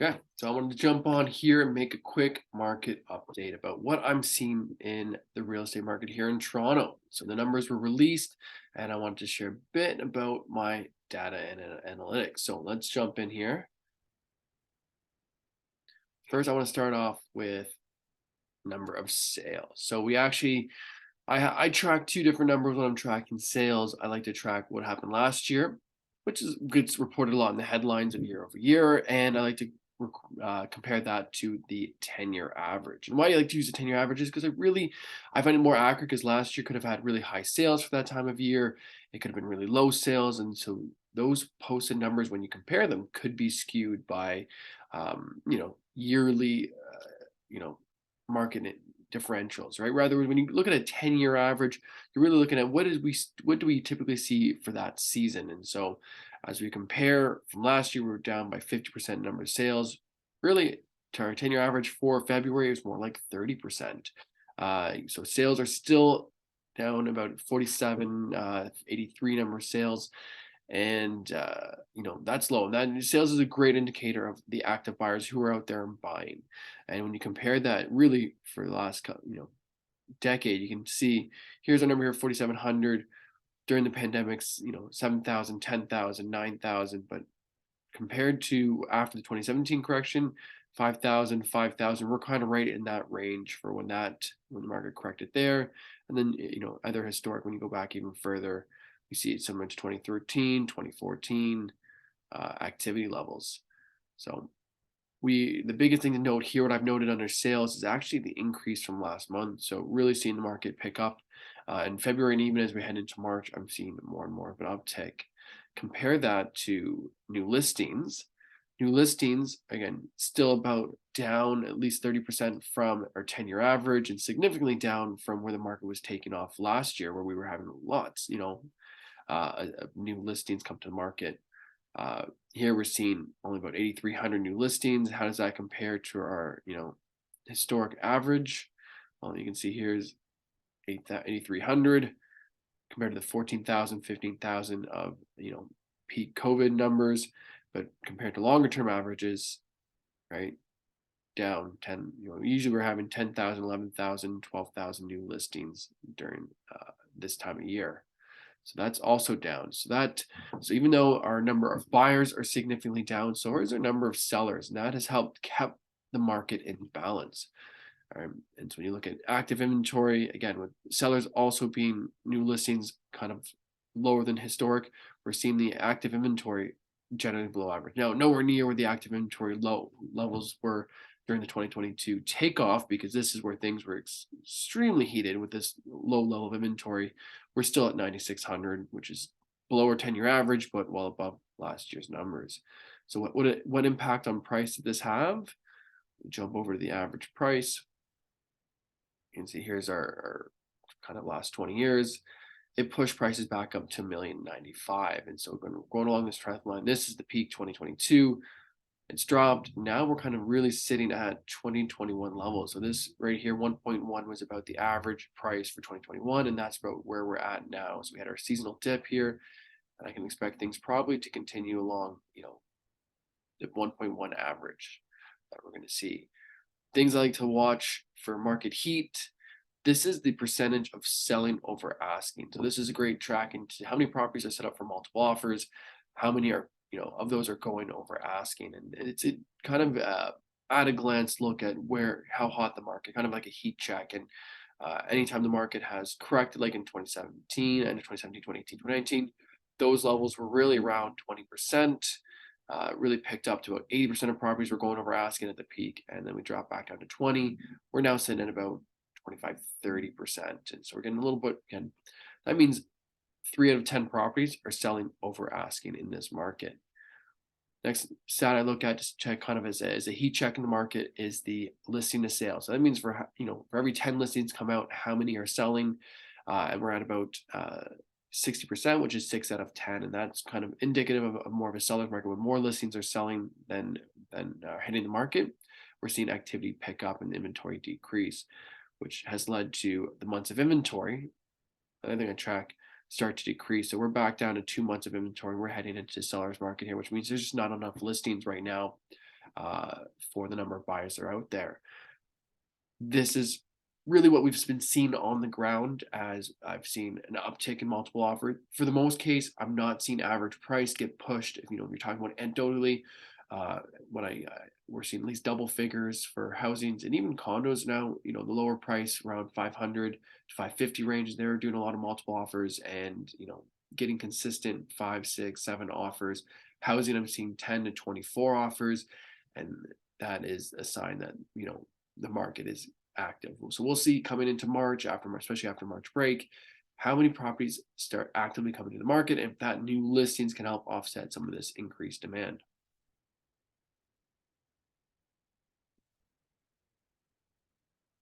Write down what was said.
Okay, so I wanted to jump on here and make a quick market update about what I'm seeing in the real estate market here in Toronto. So the numbers were released, and I wanted to share a bit about my data and analytics. So let's jump in here. First, I want to start off with number of sales. So we actually, I track two different numbers when I'm tracking sales. I like to track what happened last year, which gets reported a lot in the headlines of year over year, and I like to compare that to the 10-year average. And why I like to use the 10-year average is because I find it more accurate because last year could have had really high sales for that time of year. It could have been really low sales. And so those posted numbers, when you compare them, could be skewed by, yearly, market differentials, right? Rather, when you look at a 10-year average, you're really looking at what do we typically see for that season. And so as we compare from last year, we were down by 50% number of sales. Really, to our 10-year average for February is more like 30%. So sales are still down about 47, 83 number of sales, and that's low. And that sales is a great indicator of the active buyers who are out there and buying. And when you compare that, really for the last decade, you can see here's our number here, 4,700 during the pandemics. 7,000, 10,000, 9,000. But compared to after the 2017 correction, 5,000, 5,000, we're kind of right in that range for when the market corrected there. And then other historic, when you go back even further, we see it similar to 2013, 2014 activity levels. So the biggest thing to note here, what I've noted under sales, is actually the increase from last month. So really seeing the market pick up in February, and even as we head into March, I'm seeing more and more of an uptick. Compare that to new listings. New listings, again, still about down at least 30% from our 10-year average, and significantly down from where the market was taking off last year, where we were having lots, new listings come to the market. Here we're seeing only about 8,300 new listings. How does that compare to our, historic average? Well, you can see here's 8,300 compared to the 14,000, 15,000 of, peak COVID numbers. But compared to longer term averages, right, down 10, usually we're having 10,000, 11,000, 12,000 new listings during this time of year. So that's also down. So even though our number of buyers are significantly down, so is our number of sellers, and that has helped kept the market in balance. And so when you look at active inventory, again, with sellers also being new listings kind of lower than historic, we're seeing the active inventory generally below average. Now, nowhere near where the active inventory low levels were during the 2022 takeoff, because this is where things were extremely heated with this low level of inventory. We're still at 9,600, which is below our 10-year average, but well above last year's numbers. So what impact on price did this have? We jump over to the average price. You can see here's our kind of last 20 years. It pushed prices back up to 1,095,000. And so going along this trend line, this is the peak 2022. It's dropped. Now we're kind of really sitting at 2021 levels. So this right here, 1.1 was about the average price for 2021, and that's about where we're at now. So we had our seasonal dip here, and I can expect things probably to continue along, the 1.1 average that we're going to see. Things I like to watch for market heat. This is the percentage of selling over asking. So this is a great tracking to how many properties are set up for multiple offers, how many are, of those are going over asking. And it's a kind of at a glance look at how hot the market, kind of like a heat check. And anytime the market has corrected, like in 2017, end of 2017, 2018, 2019, those levels were really around 20%. Really picked up to about 80% of properties were going over asking at the peak, and then we dropped back down to 20. We're now sitting at about 25, 30%. And so we're getting a little bit, again, that means 3 out of 10 properties are selling over asking in this market. Next stat I look at just check kind of as a heat check in the market is the listing to sale. So that means for every 10 listings come out, how many are selling? And we're at about 60%, which is 6 out of 10. And that's kind of indicative of more of a seller's market. When more listings are selling than hitting the market, we're seeing activity pick up and inventory decrease, which has led to the months of inventory, I think I track, start to decrease. So we're back down to 2 months of inventory. We're heading into the seller's market here, which means there's just not enough listings right now for the number of buyers that are out there. This is really what we've been seeing on the ground, as I've seen an uptick in multiple offers. For the most case, I'm not seeing average price get pushed. If you're talking about anecdotally, uh, when we're seeing at least double figures for housings and even condos now. The lower price around 500 to 550 range. They're doing a lot of multiple offers, and getting consistent 5, 6, 7 offers. Housing, I'm seeing 10 to 24 offers, and that is a sign that the market is active. So we'll see coming into March, especially after March break, how many properties start actively coming to the market, and if that new listings can help offset some of this increased demand.